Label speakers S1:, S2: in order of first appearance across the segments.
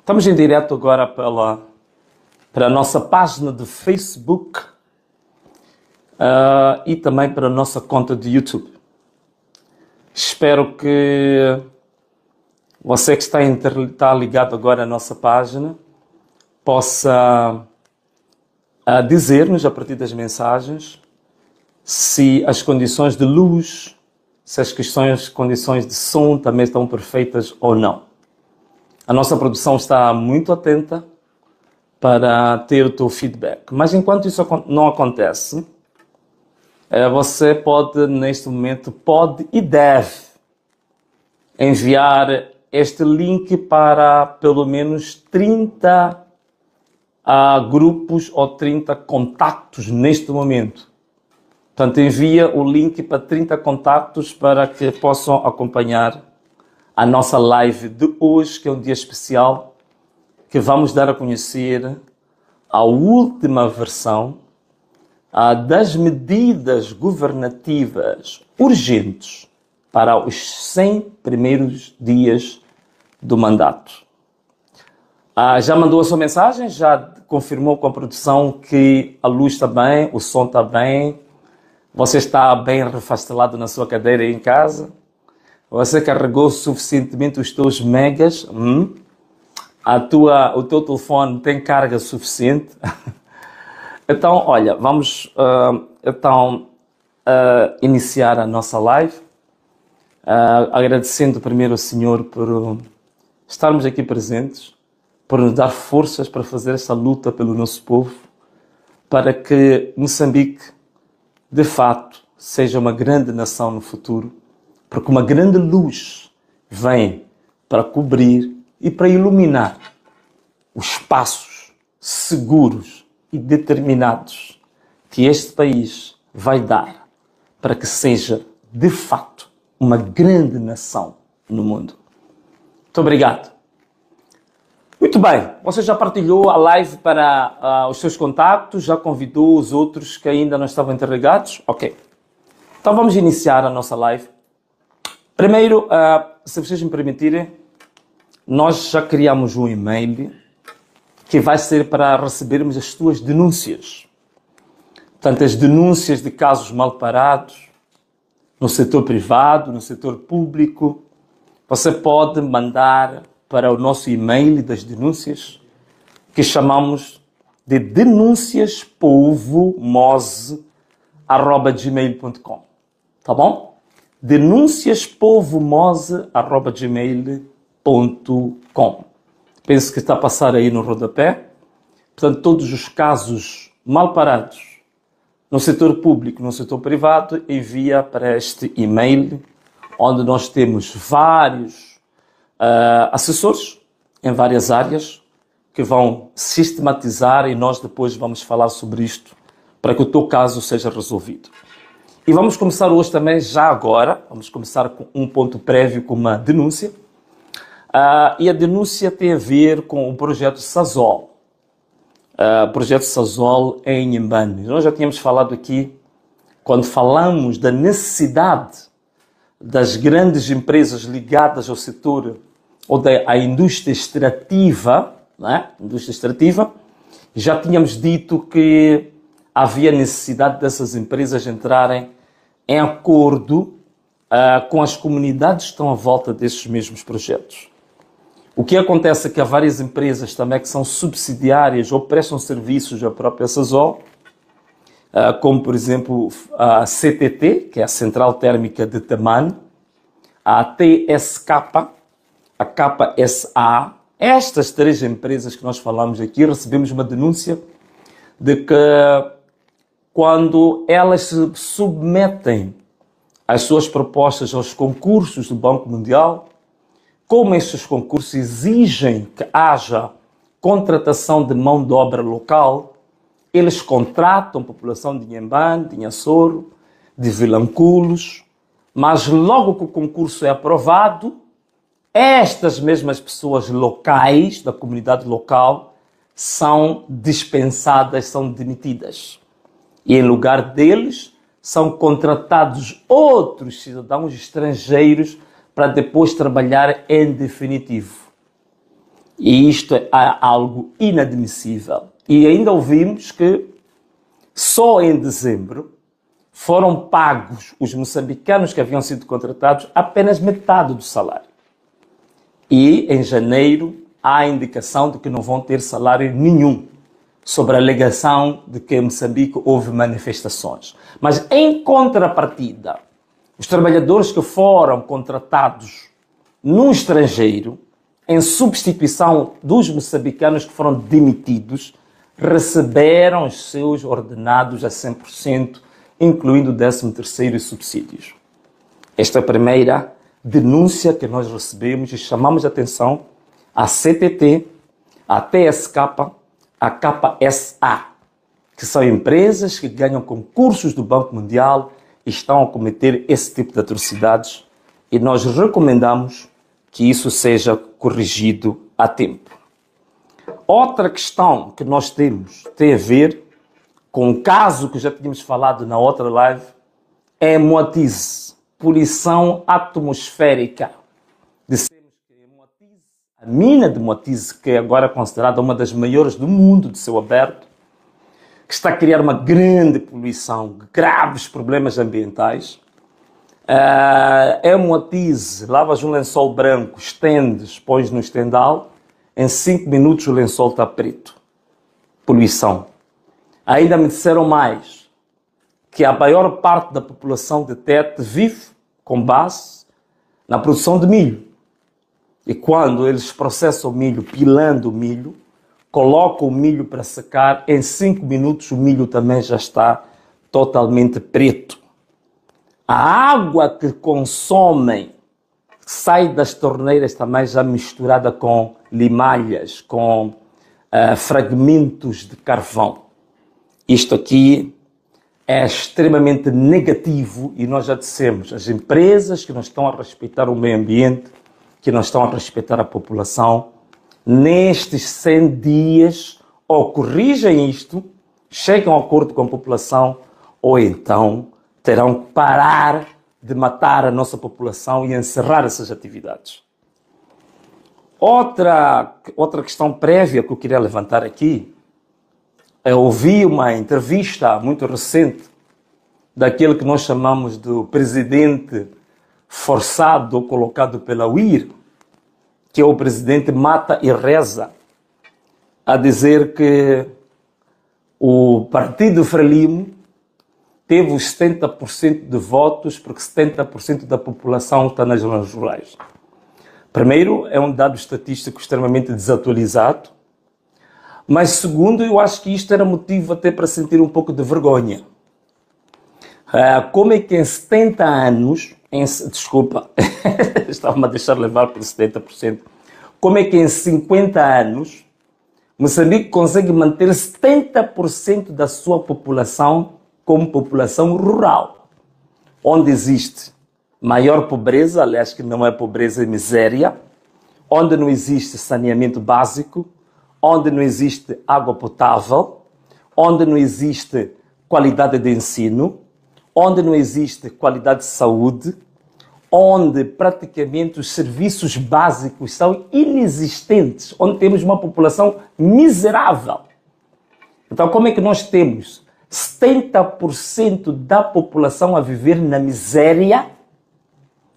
S1: Estamos em direto agora para a nossa página de Facebook e também para a nossa conta de YouTube. Espero que você que está ligado agora à nossa página possa dizer-nos a partir das mensagens se as condições de luz, se as condições de som também estão perfeitas ou não. A nossa produção está muito atenta para ter o teu feedback. Mas enquanto isso não acontece, você pode, neste momento, pode e deve enviar este link para pelo menos 30 grupos ou 30 contactos neste momento. Portanto, envia o link para 30 contactos para que possam acompanhar a nossa live de hoje, que é um dia especial, que vamos dar a conhecer a última versão das medidas governativas urgentes para os 100 primeiros dias do mandato. Já mandou a sua mensagem? Já confirmou com a produção que a luz está bem, o som está bem, você está bem refastelado na sua cadeira aí em casa? Você carregou suficientemente os teus megas? O teu telefone tem carga suficiente? Então, olha, vamos iniciar a nossa live, agradecendo primeiro ao Senhor por estarmos aqui presentes, por nos dar forças para fazer esta luta pelo nosso povo, para que Moçambique, de fato, seja uma grande nação no futuro, porque uma grande luz vem para cobrir e para iluminar os passos seguros e determinados que este país vai dar para que seja, de fato, uma grande nação no mundo. Muito obrigado. Muito bem, você já partilhou a live para os seus contactos, já convidou os outros que ainda não estavam interligados? Ok. Então vamos iniciar a nossa live. Primeiro, se vocês me permitirem, nós já criamos um e-mail que vai ser para recebermos as suas denúncias. Portanto, as denúncias de casos mal parados, no setor privado, no setor público, você pode mandar para o nosso e-mail das denúncias, que chamamos de denunciaspovomose@gmail.com. Tá bom? denunciaspovomose@gmail.com. Penso que está a passar aí no rodapé. Portanto, todos os casos mal parados no setor público, no setor privado, envia para este e-mail, onde nós temos vários assessores em várias áreas que vão sistematizar e nós depois vamos falar sobre isto para que o teu caso seja resolvido. E vamos começar hoje também, já agora, vamos começar com um ponto prévio, com uma denúncia. E a denúncia tem a ver com o projeto Sazol. O projeto Sazol em Inhambane. Nós já tínhamos falado aqui, quando falamos da necessidade das grandes empresas ligadas ao setor ou à indústria extrativa, né? Indústria extrativa, já tínhamos dito que havia necessidade dessas empresas entrarem em acordo com as comunidades que estão à volta desses mesmos projetos. O que acontece é que há várias empresas também que são subsidiárias ou prestam serviços à própria Sazol, como, por exemplo, a CTT, que é a Central Térmica de Temane, a TSK, a KSA. Estas três empresas que nós falamos aqui, recebemos uma denúncia de que quando elas se submetem as suas propostas aos concursos do Banco Mundial, como estes concursos exigem que haja contratação de mão de obra local, eles contratam a população de Inhambane, de Inhassoro, de Vilanculos, mas logo que o concurso é aprovado, estas mesmas pessoas locais, da comunidade local, são dispensadas, são demitidas. E em lugar deles, são contratados outros cidadãos estrangeiros para depois trabalhar em definitivo. E isto é algo inadmissível. E ainda ouvimos que só em dezembro foram pagos os moçambicanos que haviam sido contratados apenas metade do salário. E em janeiro há a indicação de que não vão ter salário nenhum, sobre a alegação de que em Moçambique houve manifestações. Mas em contrapartida, os trabalhadores que foram contratados no estrangeiro, em substituição dos moçambicanos que foram demitidos, receberam os seus ordenados a 100%, incluindo o 13º e subsídios. Esta é a primeira denúncia que nós recebemos e chamamos a atenção à CTT, à TSK, à KSA, que são empresas que ganham concursos do Banco Mundial e estão a cometer esse tipo de atrocidades, e nós recomendamos que isso seja corrigido a tempo. Outra questão que nós temos tem a ver com um caso que já tínhamos falado na outra live, é Moatize, poluição atmosférica. Dissemos que Moatize, a mina de Moatize, que é agora considerada uma das maiores do mundo de céu aberto, que está a criar uma grande poluição, graves problemas ambientais. Moatize, lavas um lençol branco, estendes, pões no estendal, em 5 minutos o lençol está preto. Poluição. Ainda me disseram mais, que a maior parte da população de Tete vive com base na produção de milho. E quando eles processam o milho, pilando o milho, colocam o milho para secar, em 5 minutos o milho também já está totalmente preto. A água que consomem sai das torneiras também já misturada com limalhas, com fragmentos de carvão. Isto aqui é extremamente negativo e nós já dissemos, as empresas que não estão a respeitar o meio ambiente, que não estão a respeitar a população, nestes 100 dias ou corrigem isto, chegam a acordo com a população, ou então terão que parar de matar a nossa população e encerrar essas atividades. Outra questão prévia que eu queria levantar aqui, eu ouvi uma entrevista muito recente daquele que nós chamamos do presidente forçado ou colocado pela UIR, que é o presidente Mata e Reza, a dizer que o Partido Frelimo teve os 70% de votos porque 70% da população está nas zonas rurais. Primeiro, é um dado estatístico extremamente desatualizado, mas segundo, eu acho que isto era motivo até para sentir um pouco de vergonha. Como é que em 70 anos, desculpa, estava-me a deixar levar por 70%, como é que em 50 anos Moçambique consegue manter 70% da sua população como população rural, onde existe maior pobreza, aliás que não é pobreza, é miséria, onde não existe saneamento básico, onde não existe água potável, onde não existe qualidade de ensino, onde não existe qualidade de saúde, onde praticamente os serviços básicos são inexistentes, onde temos uma população miserável. Então, como é que nós temos 70% da população a viver na miséria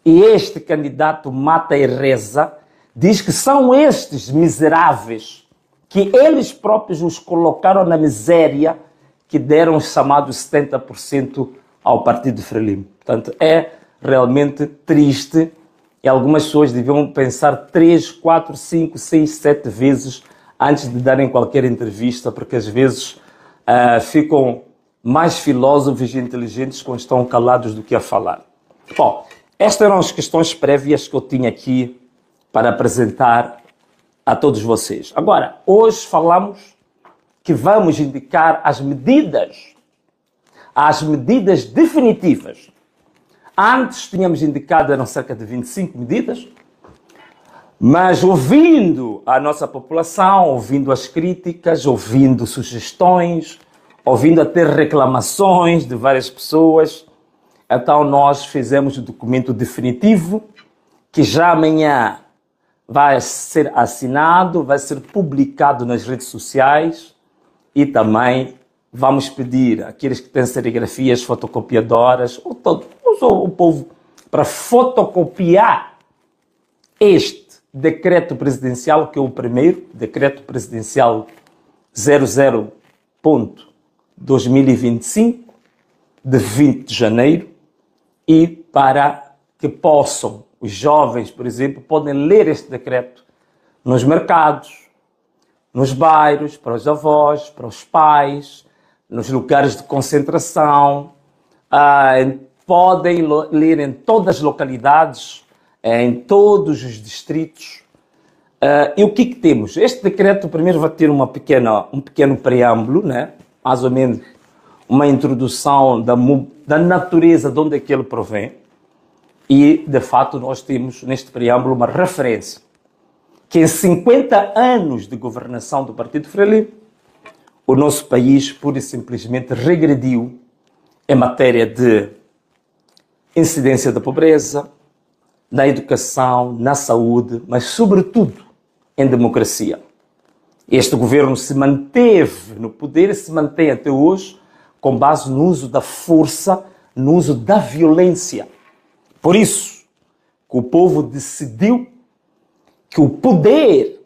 S1: e este candidato Mata e Reza diz que são estes miseráveis, que eles próprios os colocaram na miséria, que deram os chamados 70% ao Partido Frelimo. Portanto, é realmente triste e algumas pessoas deviam pensar 3, 4, 5, 6, 7 vezes antes de darem qualquer entrevista, porque às vezes ficam mais filósofos e inteligentes quando estão calados do que a falar. Bom, estas eram as questões prévias que eu tinha aqui para apresentar a todos vocês. Agora, hoje falamos que vamos indicar as medidas definitivas. Antes tínhamos indicado, eram cerca de 25 medidas, mas ouvindo a nossa população, ouvindo as críticas, ouvindo sugestões, ouvindo até reclamações de várias pessoas, então nós fizemos o documento definitivo, que já amanhã vai ser assinado, vai ser publicado nas redes sociais e também vamos pedir àqueles que têm serigrafias fotocopiadoras, o povo, para fotocopiar este decreto presidencial, que é o primeiro, decreto presidencial 00.2025, de 20 de janeiro, e para que possam, os jovens, por exemplo, podem ler este decreto nos mercados, nos bairros, para os avós, para os pais, nos lugares de concentração, podem ler em todas as localidades, em todos os distritos. E o que temos? Este decreto primeiro vai ter um pequeno preâmbulo, né? Mais ou menos uma introdução da natureza de onde é que ele provém. E, de fato, nós temos neste preâmbulo uma referência que em 50 anos de governação do Partido Frelimo, o nosso país pura e simplesmente regrediu em matéria de incidência da pobreza, na educação, na saúde, mas sobretudo em democracia. Este governo se manteve no poder e se mantém até hoje com base no uso da força, no uso da violência. Por isso que o povo decidiu que o poder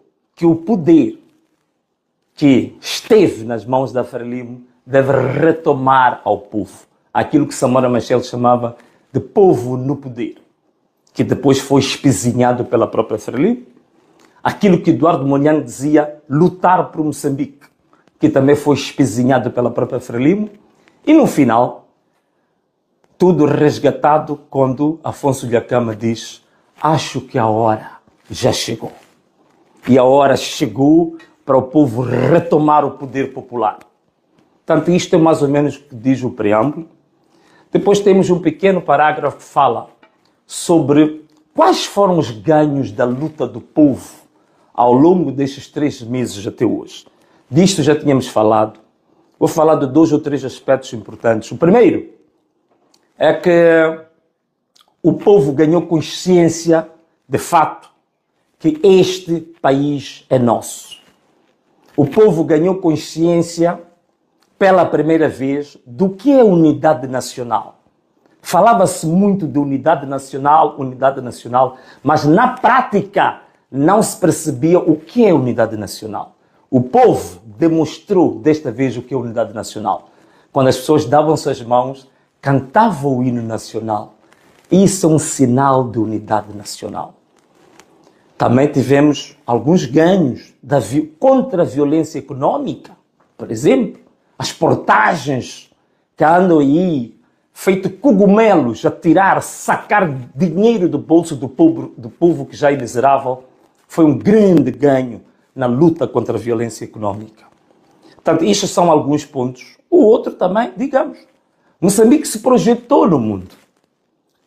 S1: que esteve nas mãos da Frelimo deve retomar ao povo aquilo que Samora Machel chamava de povo no poder, que depois foi espezinhado pela própria Frelimo, aquilo que Eduardo Mondlane dizia, lutar por Moçambique, que também foi espezinhado pela própria Frelimo, e no final, tudo resgatado quando Afonso Dhlakama diz: acho que a hora já chegou. E a hora chegou para o povo retomar o poder popular. Portanto, isto é mais ou menos o que diz o preâmbulo. Depois temos um pequeno parágrafo que fala sobre quais foram os ganhos da luta do povo ao longo destes 3 meses até hoje. Disto já tínhamos falado. Vou falar de 2 ou 3 aspectos importantes. O primeiro é que o povo ganhou consciência, de fato, que este país é nosso. O povo ganhou consciência, pela primeira vez, do que é unidade nacional. Falava-se muito de unidade nacional, mas na prática não se percebia o que é unidade nacional. O povo demonstrou desta vez o que é unidade nacional. Quando as pessoas davam-se as mãos, cantavam o hino nacional. Isso é um sinal de unidade nacional. Também tivemos alguns ganhos contra a violência econômica. Por exemplo, as portagens que andam aí, feito cogumelos, a sacar dinheiro do bolso do povo que já é miserável, foi um grande ganho na luta contra a violência econômica. Portanto, estes são alguns pontos. O outro também, digamos, Moçambique se projetou no mundo,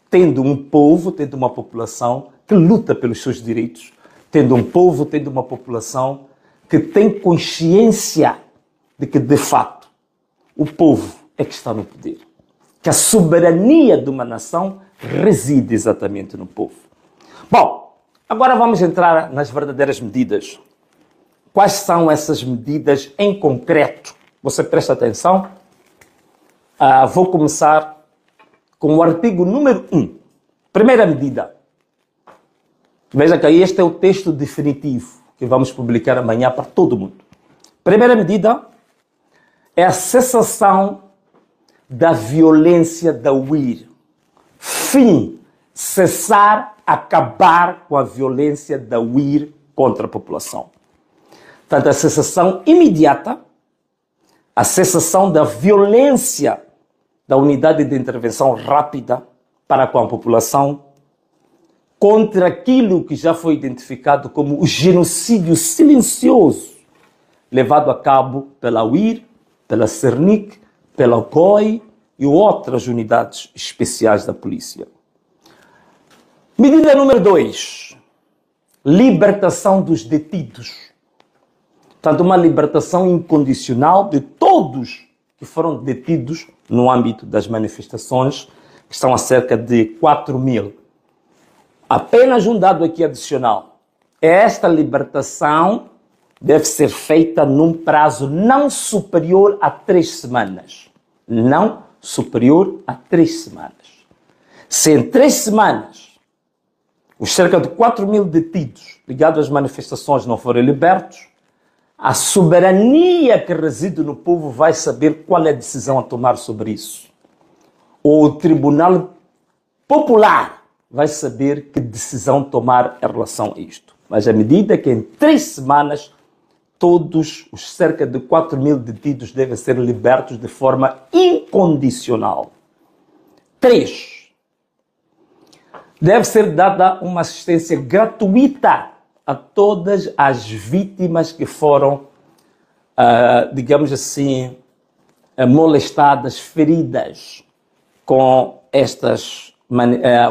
S1: tendo um povo, tendo uma população que luta pelos seus direitos, tendo um povo, tendo uma população que tem consciência de que, de fato, o povo é que está no poder. Que a soberania de uma nação reside exatamente no povo. Bom, agora vamos entrar nas verdadeiras medidas. Quais são essas medidas em concreto? Você presta atenção? Vou começar com o artigo número 1. Primeira medida. Veja que este é o texto definitivo que vamos publicar amanhã para todo mundo. Primeira medida é a cessação da violência da UIR. Fim. Cessar, acabar com a violência da UIR contra a população. Portanto, a cessação imediata, a cessação da violência da unidade de intervenção rápida para com a população contra aquilo que já foi identificado como o genocídio silencioso levado a cabo pela UIR, pela Cernic, pela COI e outras unidades especiais da polícia. Medida número 2. Libertação dos detidos. Portanto, uma libertação incondicional de todos que foram detidos no âmbito das manifestações, que estão a cerca de 4.000. Apenas um dado aqui adicional. esta libertação deve ser feita num prazo não superior a 3 semanas. Não superior a 3 semanas. Se em 3 semanas os cerca de 4.000 detidos ligados às manifestações não forem libertos, a soberania que reside no povo vai saber qual é a decisão a tomar sobre isso. Ou o Tribunal Popular vai saber que decisão tomar em relação a isto. Mas à medida que em 3 semanas todos os cerca de 4.000 detidos devem ser libertos de forma incondicional. 3. Deve ser dada uma assistência gratuita a todas as vítimas que foram, digamos assim, molestadas, feridas com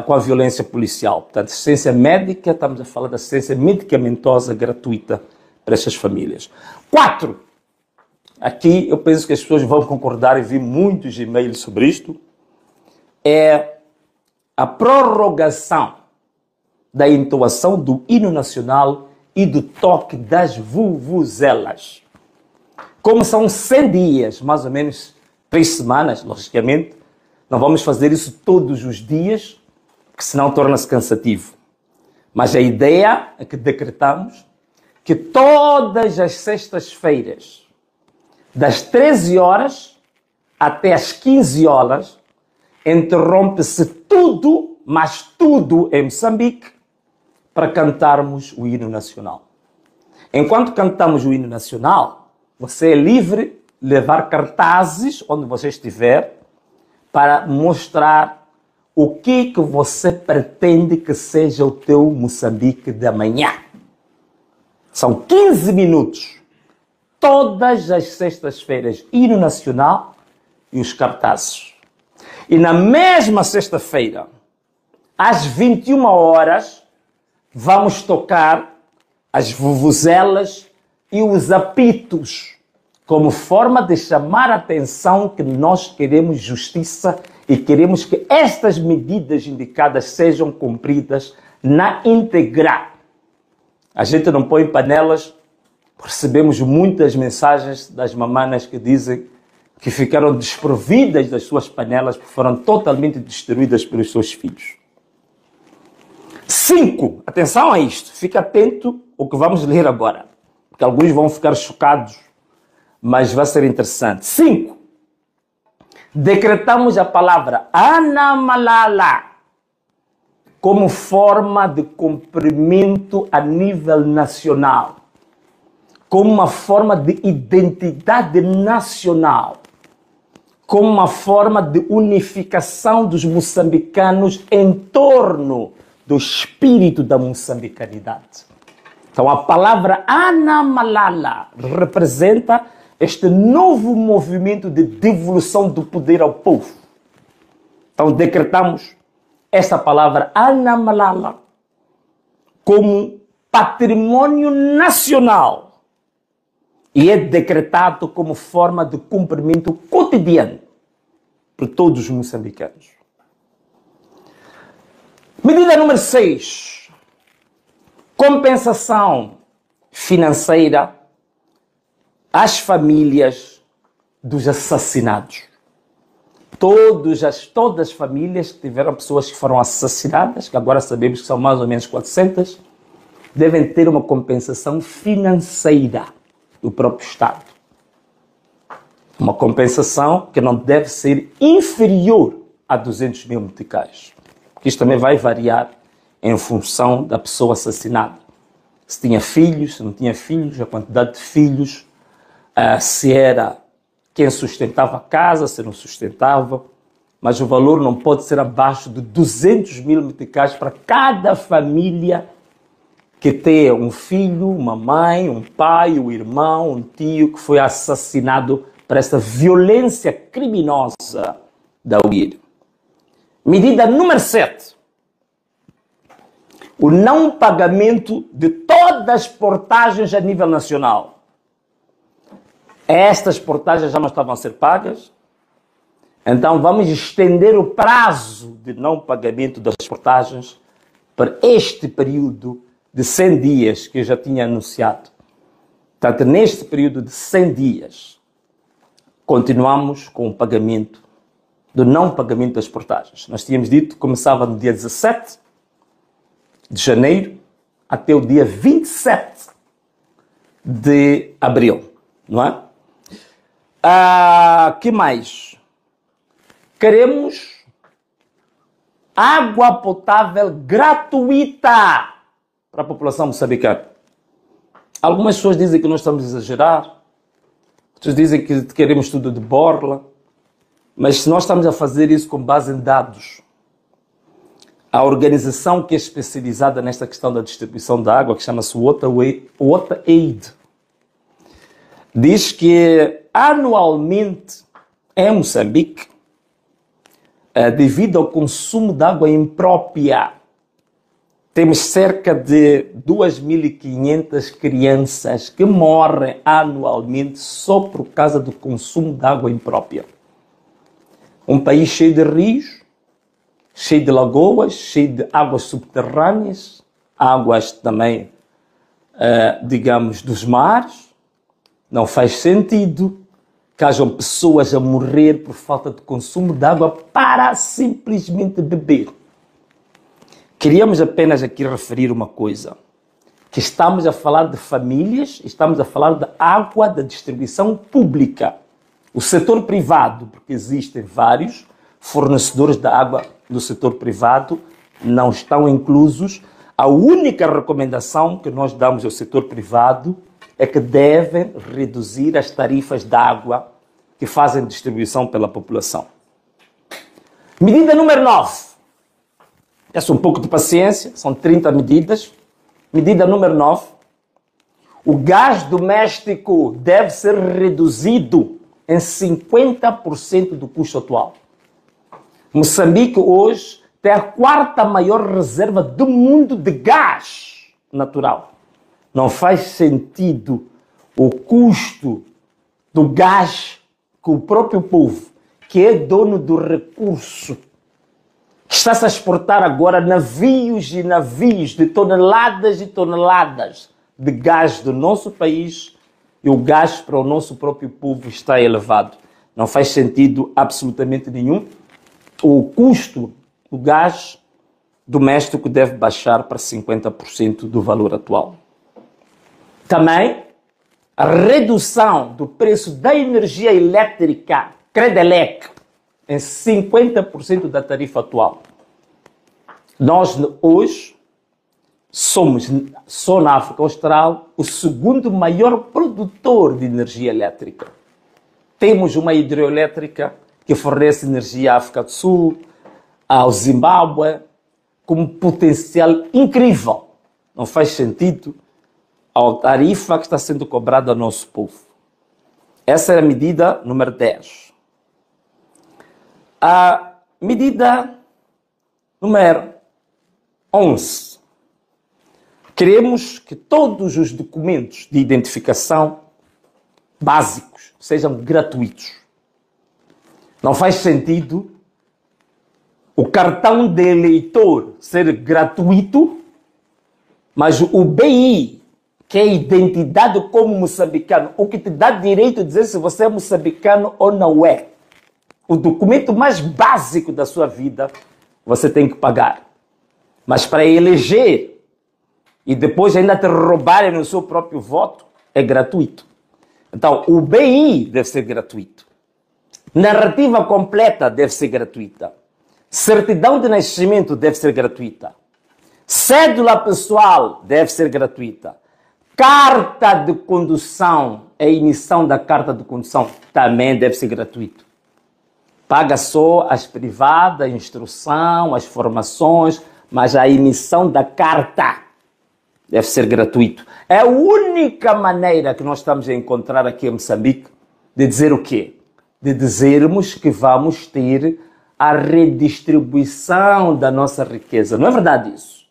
S1: com a violência policial. Portanto, assistência médica, estamos a falar da assistência medicamentosa gratuita para essas famílias. 4. Aqui eu penso que as pessoas vão concordar e vi muitos e-mails sobre isto. É a prorrogação da entoação do hino nacional e do toque das vuvuzelas. Como são 100 dias, mais ou menos 3 semanas, logicamente, não vamos fazer isso todos os dias, porque senão torna-se cansativo. Mas a ideia é que decretamos que todas as sextas-feiras, das 13 horas até as 15 horas, interrompe-se tudo, mas tudo em Moçambique, para cantarmos o hino nacional. Enquanto cantamos o hino nacional, você é livre de levar cartazes onde você estiver para mostrar o que você pretende que seja o teu Moçambique da manhã. São 15 minutos, todas as sextas-feiras, hino nacional e os cartazes. E na mesma sexta-feira, às 21 horas, vamos tocar as vuvuzelas e os apitos, como forma de chamar a atenção que nós queremos justiça e queremos que estas medidas indicadas sejam cumpridas na íntegra. A gente não põe panelas, recebemos muitas mensagens das mamanas que dizem que ficaram desprovidas das suas panelas porque foram totalmente destruídas pelos seus filhos. 5. Atenção a isto. Fica atento ao que vamos ler agora, porque alguns vão ficar chocados, mas vai ser interessante. 5. Decretamos a palavra Anamalala como forma de cumprimento a nível nacional, como uma forma de identidade nacional, como uma forma de unificação dos moçambicanos em torno do espírito da moçambicanidade. Então a palavra Anamalala representa este novo movimento de devolução do poder ao povo. Então decretamos esta palavra Anamalala como patrimônio nacional e é decretado como forma de cumprimento cotidiano por todos os moçambicanos. Medida número 6. Compensação financeira às famílias dos assassinados. Todas as famílias que tiveram pessoas que foram assassinadas, que agora sabemos que são mais ou menos 400, devem ter uma compensação financeira do próprio Estado. Uma compensação que não deve ser inferior a 200 mil meticais. Porque isto também vai variar em função da pessoa assassinada. Se tinha filhos, se não tinha filhos, a quantidade de filhos, se era quem sustentava a casa, se não sustentava, mas o valor não pode ser abaixo de 200 mil meticais para cada família que tenha um filho, uma mãe, um pai, um irmão, um tio que foi assassinado por essa violência criminosa da UIR. Medida número 7. O não pagamento de todas as portagens a nível nacional. Estas portagens já não estavam a ser pagas, então vamos estender o prazo de não pagamento das portagens para este período de 100 dias que eu já tinha anunciado. Portanto, neste período de 100 dias, continuamos com o pagamento, do não pagamento das portagens. Nós tínhamos dito que começava no dia 17 de janeiro até o dia 27 de abril, não é? Que mais? Queremos água potável gratuita para a população moçambicana. Algumas pessoas dizem que nós estamos a exagerar, outros dizem que queremos tudo de borla, mas se nós estamos a fazer isso com base em dados, a organização que é especializada nesta questão da distribuição da água, que chama-se WaterAid, diz que anualmente em Moçambique, devido ao consumo de água imprópria, temos cerca de 2.500 crianças que morrem anualmente só por causa do consumo de água imprópria. Um país cheio de rios, cheio de lagoas, cheio de águas subterrâneas, águas também, digamos, dos mares. Não faz sentido que hajam pessoas a morrer por falta de consumo de água para simplesmente beber. Queríamos apenas aqui referir uma coisa, que estamos a falar de famílias, estamos a falar de água da distribuição pública. O setor privado, porque existem vários fornecedores de água do setor privado, não estão inclusos. A única recomendação que nós damos ao setor privado é que devem reduzir as tarifas de água que fazem distribuição pela população. Medida número 9. Peço um pouco de paciência, são 30 medidas. Medida número 9. O gás doméstico deve ser reduzido em 50% do custo atual. Moçambique hoje tem a 4ª maior reserva do mundo de gás natural. Não faz sentido o custo do gás que o próprio povo, que é dono do recurso, que está-se a exportar agora navios e navios de toneladas e toneladas de gás do nosso país, e o gás para o nosso próprio povo está elevado. Não faz sentido absolutamente nenhum. O custo do gás doméstico deve baixar para 50% do valor atual. Também a redução do preço da energia elétrica, Credelec, em 50% da tarifa atual. Nós hoje somos, só na África Austral, o segundo maior produtor de energia elétrica. Temos uma hidroelétrica que fornece energia à África do Sul, ao Zimbábue, com um potencial incrível. Não faz sentido a tarifa que está sendo cobrada ao nosso povo. Essa é a medida número 10. A medida número 11. Queremos que todos os documentos de identificação básicos sejam gratuitos. Não faz sentido o cartão de eleitor ser gratuito, mas o BI, que é a identidade como moçambicano, o que te dá direito de dizer se você é moçambicano ou não é. O documento mais básico da sua vida, você tem que pagar. Mas para eleger e depois ainda te roubarem no seu próprio voto, é gratuito. Então, o BI deve ser gratuito. Narrativa completa deve ser gratuita. Certidão de nascimento deve ser gratuita. Cédula pessoal deve ser gratuita. Carta de condução, a emissão da carta de condução também deve ser gratuito. Paga só as privadas, a instrução, as formações, mas a emissão da carta deve ser gratuito. É a única maneira que nós estamos a encontrar aqui em Moçambique de dizer o quê? De dizermos que vamos ter a redistribuição da nossa riqueza. Não é verdade isso?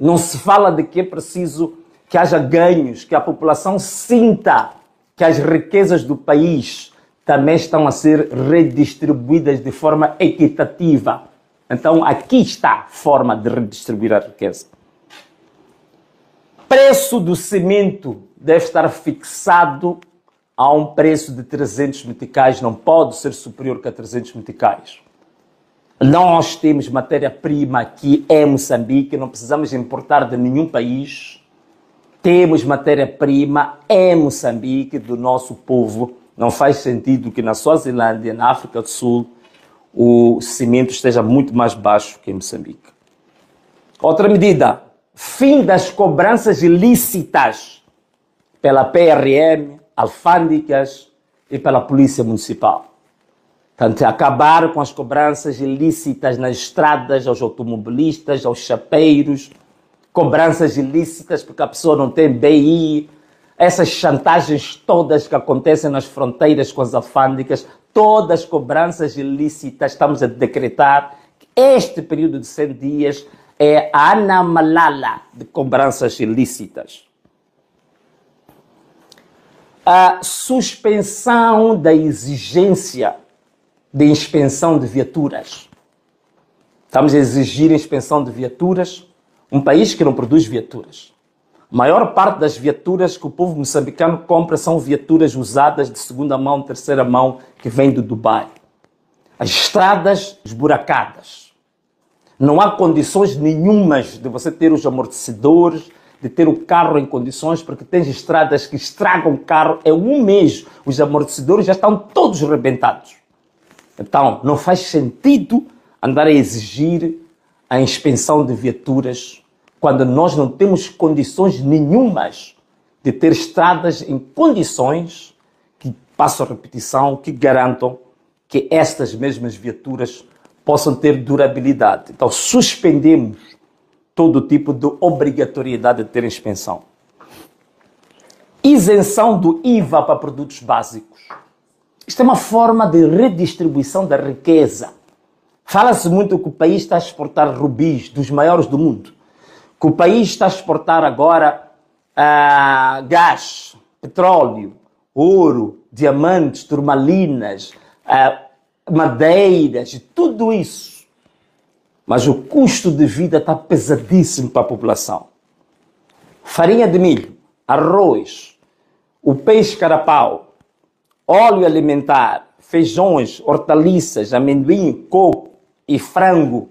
S1: Não se fala de que é preciso que haja ganhos, que a população sinta que as riquezas do país também estão a ser redistribuídas de forma equitativa. Então, aqui está a forma de redistribuir a riqueza. Preço do cimento deve estar fixado a um preço de 300 meticais, não pode ser superior que a 300 meticais. Nós temos matéria-prima aqui em Moçambique, não precisamos importar de nenhum país. Temos matéria-prima em Moçambique do nosso povo. Não faz sentido que na Suazilândia, na África do Sul, o cimento esteja muito mais baixo que em Moçambique. Outra medida, fim das cobranças ilícitas pela PRM, alfândegas e pela Polícia Municipal. Portanto, acabar com as cobranças ilícitas nas estradas, aos automobilistas, aos chapeiros, cobranças ilícitas porque a pessoa não tem BI, essas chantagens todas que acontecem nas fronteiras com as alfândegas, todas as cobranças ilícitas, estamos a decretar que este período de 100 dias é a anamalala de cobranças ilícitas. A suspensão da exigência de inspeção de viaturas. Estamos a exigir inspeção de viaturas, um país que não produz viaturas. A maior parte das viaturas que o povo moçambicano compra são viaturas usadas de segunda mão, terceira mão, que vêm do Dubai. As estradas esburacadas. Não há condições nenhumas de você ter os amortecedores, de ter o carro em condições, porque tem estradas que estragam o carro em um mês. Os amortecedores já estão todos rebentados. Então, não faz sentido andar a exigir a inspeção de viaturas quando nós não temos condições nenhumas de ter estradas em condições que, passo a repetição, que garantam que estas mesmas viaturas possam ter durabilidade. Então, suspendemos todo tipo de obrigatoriedade de ter inspeção. Isenção do IVA para produtos básicos. Isto é uma forma de redistribuição da riqueza. Fala-se muito que o país está a exportar rubis, dos maiores do mundo. Que o país está a exportar agora gás, petróleo, ouro, diamantes, turmalinas, madeiras, e tudo isso. Mas o custo de vida está pesadíssimo para a população. Farinha de milho, arroz, o peixe carapau, óleo alimentar, feijões, hortaliças, amendoim, coco e frango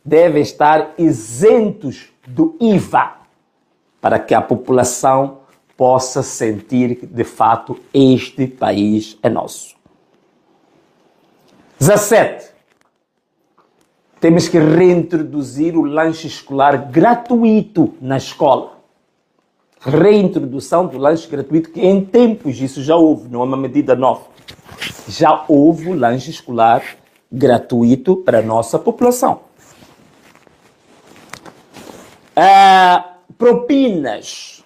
S1: devem estar isentos do IVA para que a população possa sentir que, de fato, este país é nosso. 17. Temos que reintroduzir o lanche escolar gratuito na escola. Reintrodução do lanche gratuito, que em tempos isso já houve, não é uma medida nova. Já houve o lanche escolar gratuito para a nossa população. Propinas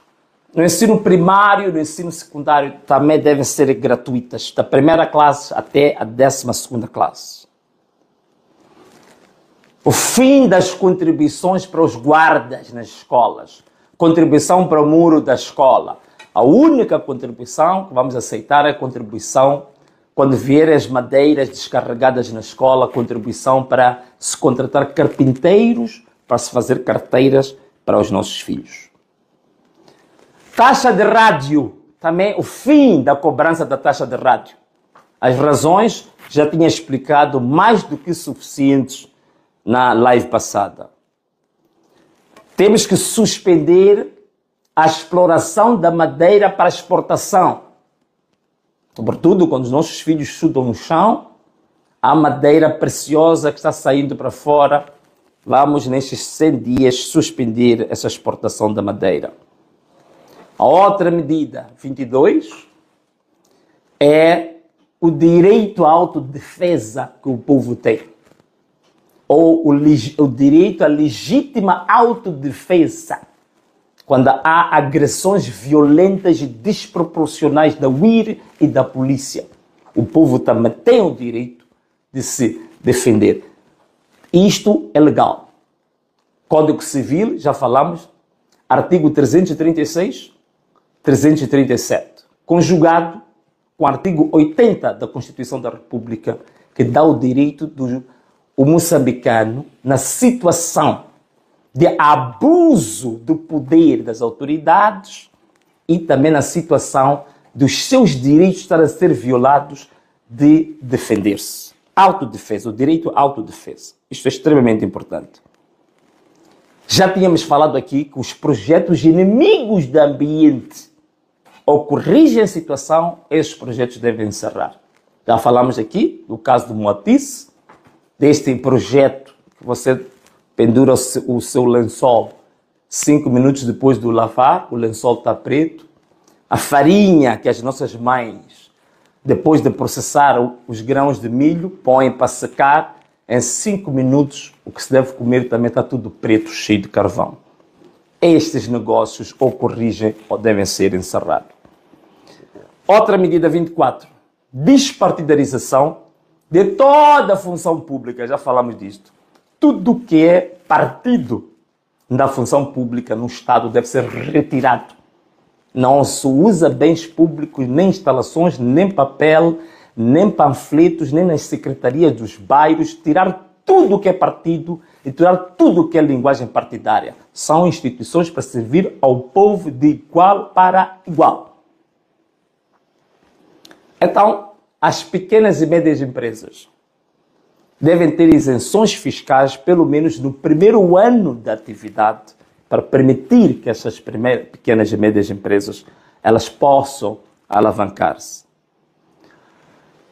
S1: no ensino primário, no ensino secundário também devem ser gratuitas, da primeira classe até a 12ª classe. O fim das contribuições para os guardas nas escolas. Contribuição para o muro da escola. A única contribuição que vamos aceitar é a contribuição quando vierem as madeiras descarregadas na escola, contribuição para se contratar carpinteiros, para se fazer carteiras para os nossos filhos. Taxa de rádio. Também o fim da cobrança da taxa de rádio. As razões já tinha explicado mais do que suficientes na live passada. Temos que suspender a exploração da madeira para exportação. Sobretudo quando os nossos filhos estudam no chão, há madeira preciosa que está saindo para fora. Vamos, nestes 100 dias, suspender essa exportação da madeira. A outra medida, 22, é o direito à autodefesa que o povo tem. Ou o direito à legítima autodefesa, quando há agressões violentas e desproporcionais da UIR e da polícia. O povo também tem o direito de se defender. Isto é legal. Código Civil, já falamos, artigo 336, 337, conjugado com o artigo 80 da Constituição da República, que dá o direito do moçambicano, na situação de abuso do poder das autoridades e também na situação dos seus direitos estarem a ser violados de defender-se. Autodefesa, o direito à autodefesa. Isto é extremamente importante. Já tínhamos falado aqui que os projetos inimigos do ambiente ou corrigem a situação, esses projetos devem encerrar. Já falamos aqui do caso do Moatize, deste projeto que você pendura o seu lençol 5 minutos depois de lavar, o lençol está preto. A farinha que as nossas mães, depois de processar os grãos de milho, põem para secar, em 5 minutos o que se deve comer também está tudo preto, cheio de carvão. Estes negócios ou corrigem ou devem ser encerrados. Outra medida 24, despartidarização de toda a função pública, já falamos disto. Tudo que é partido da função pública no Estado deve ser retirado. Não se usa bens públicos, nem instalações, nem papel, nem panfletos, nem nas secretarias dos bairros. Tirar tudo que é partido e tirar tudo que é linguagem partidária. São instituições para servir ao povo de igual para igual. Então, as pequenas e médias empresas devem ter isenções fiscais, pelo menos no primeiro ano da atividade, para permitir que essas pequenas e médias empresas elas possam alavancar-se.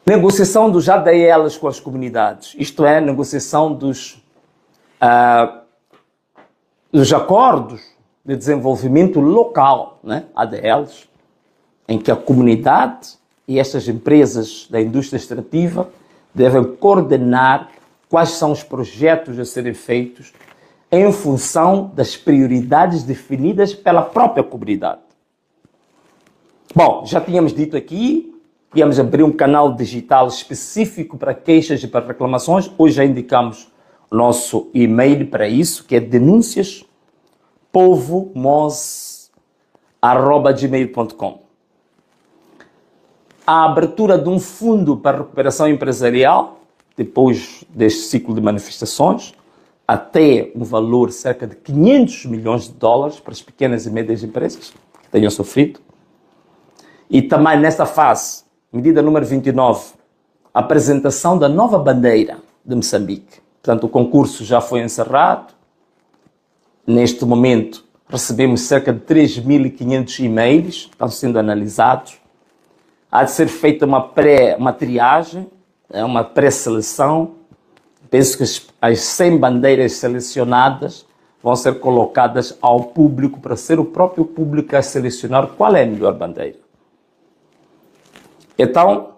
S1: Negociação dos ADLs com as comunidades, isto é, negociação dos acordos de desenvolvimento local, né? ADLs, em que a comunidade e estas empresas da indústria extrativa devem coordenar quais são os projetos a serem feitos em função das prioridades definidas pela própria comunidade. Bom, já tínhamos dito aqui, íamos abrir um canal digital específico para queixas e para reclamações. Hoje já indicamos o nosso e-mail para isso, que é denuncias.povomos@gmail.com. A abertura de um fundo para recuperação empresarial, depois deste ciclo de manifestações, até um valor de cerca de 500 milhões de dólares para as pequenas e médias empresas que tenham sofrido. E também nesta fase, medida número 29, a apresentação da nova bandeira de Moçambique. Portanto, o concurso já foi encerrado. Neste momento, recebemos cerca de 3.500 e-mails, estão sendo analisados. Há de ser feita uma triagem, uma pré-seleção. Penso que as 100 bandeiras selecionadas vão ser colocadas ao público para ser o próprio público a selecionar qual é a melhor bandeira. Então,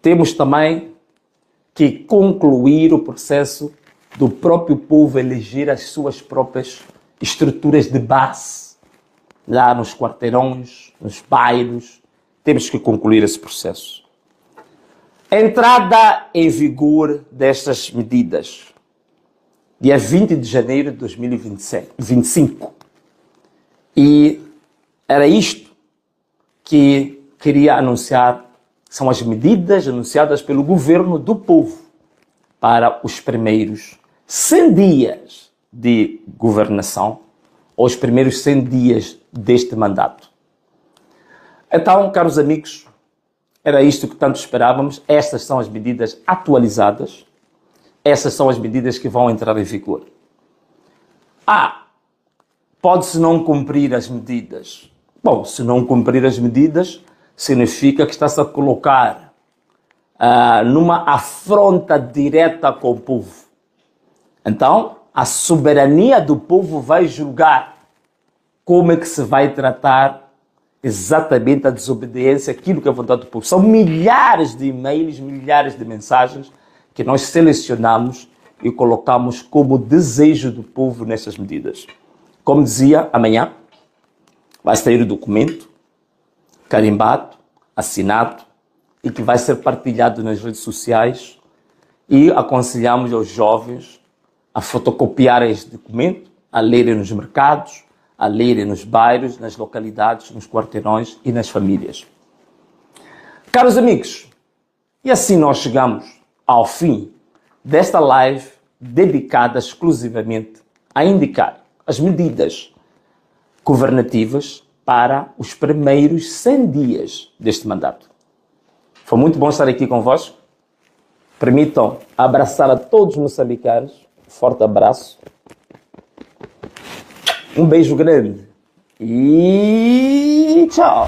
S1: temos também que concluir o processo do próprio povo eleger as suas próprias estruturas de base, lá nos quarteirões, nos bairros. Temos que concluir esse processo. Entrada em vigor destas medidas, dia 20 de janeiro de 2025. E era isto que queria anunciar, são as medidas anunciadas pelo governo do povo para os primeiros 100 dias de governação, ou os primeiros 100 dias deste mandato. Então, caros amigos, era isto que tanto esperávamos. Estas são as medidas atualizadas. Essas são as medidas que vão entrar em vigor. Pode-se não cumprir as medidas. Bom, se não cumprir as medidas, significa que está-se a colocar numa afronta direta com o povo. Então, a soberania do povo vai julgar como é que se vai tratar exatamente a desobediência, aquilo que é a vontade do povo. São milhares de e-mails, milhares de mensagens que nós selecionamos e colocamos como desejo do povo nessas medidas. Como dizia, amanhã vai sair o documento carimbado, assinado e que vai ser partilhado nas redes sociais, e aconselhamos aos jovens a fotocopiarem este documento, a lerem nos mercados, a lerem nos bairros, nas localidades, nos quarteirões e nas famílias. Caros amigos, e assim nós chegamos ao fim desta live dedicada exclusivamente a indicar as medidas governativas para os primeiros 100 dias deste mandato. Foi muito bom estar aqui convosco. Permitam abraçar a todos os moçambicanos. Forte abraço. Um beijo grande. E tchau.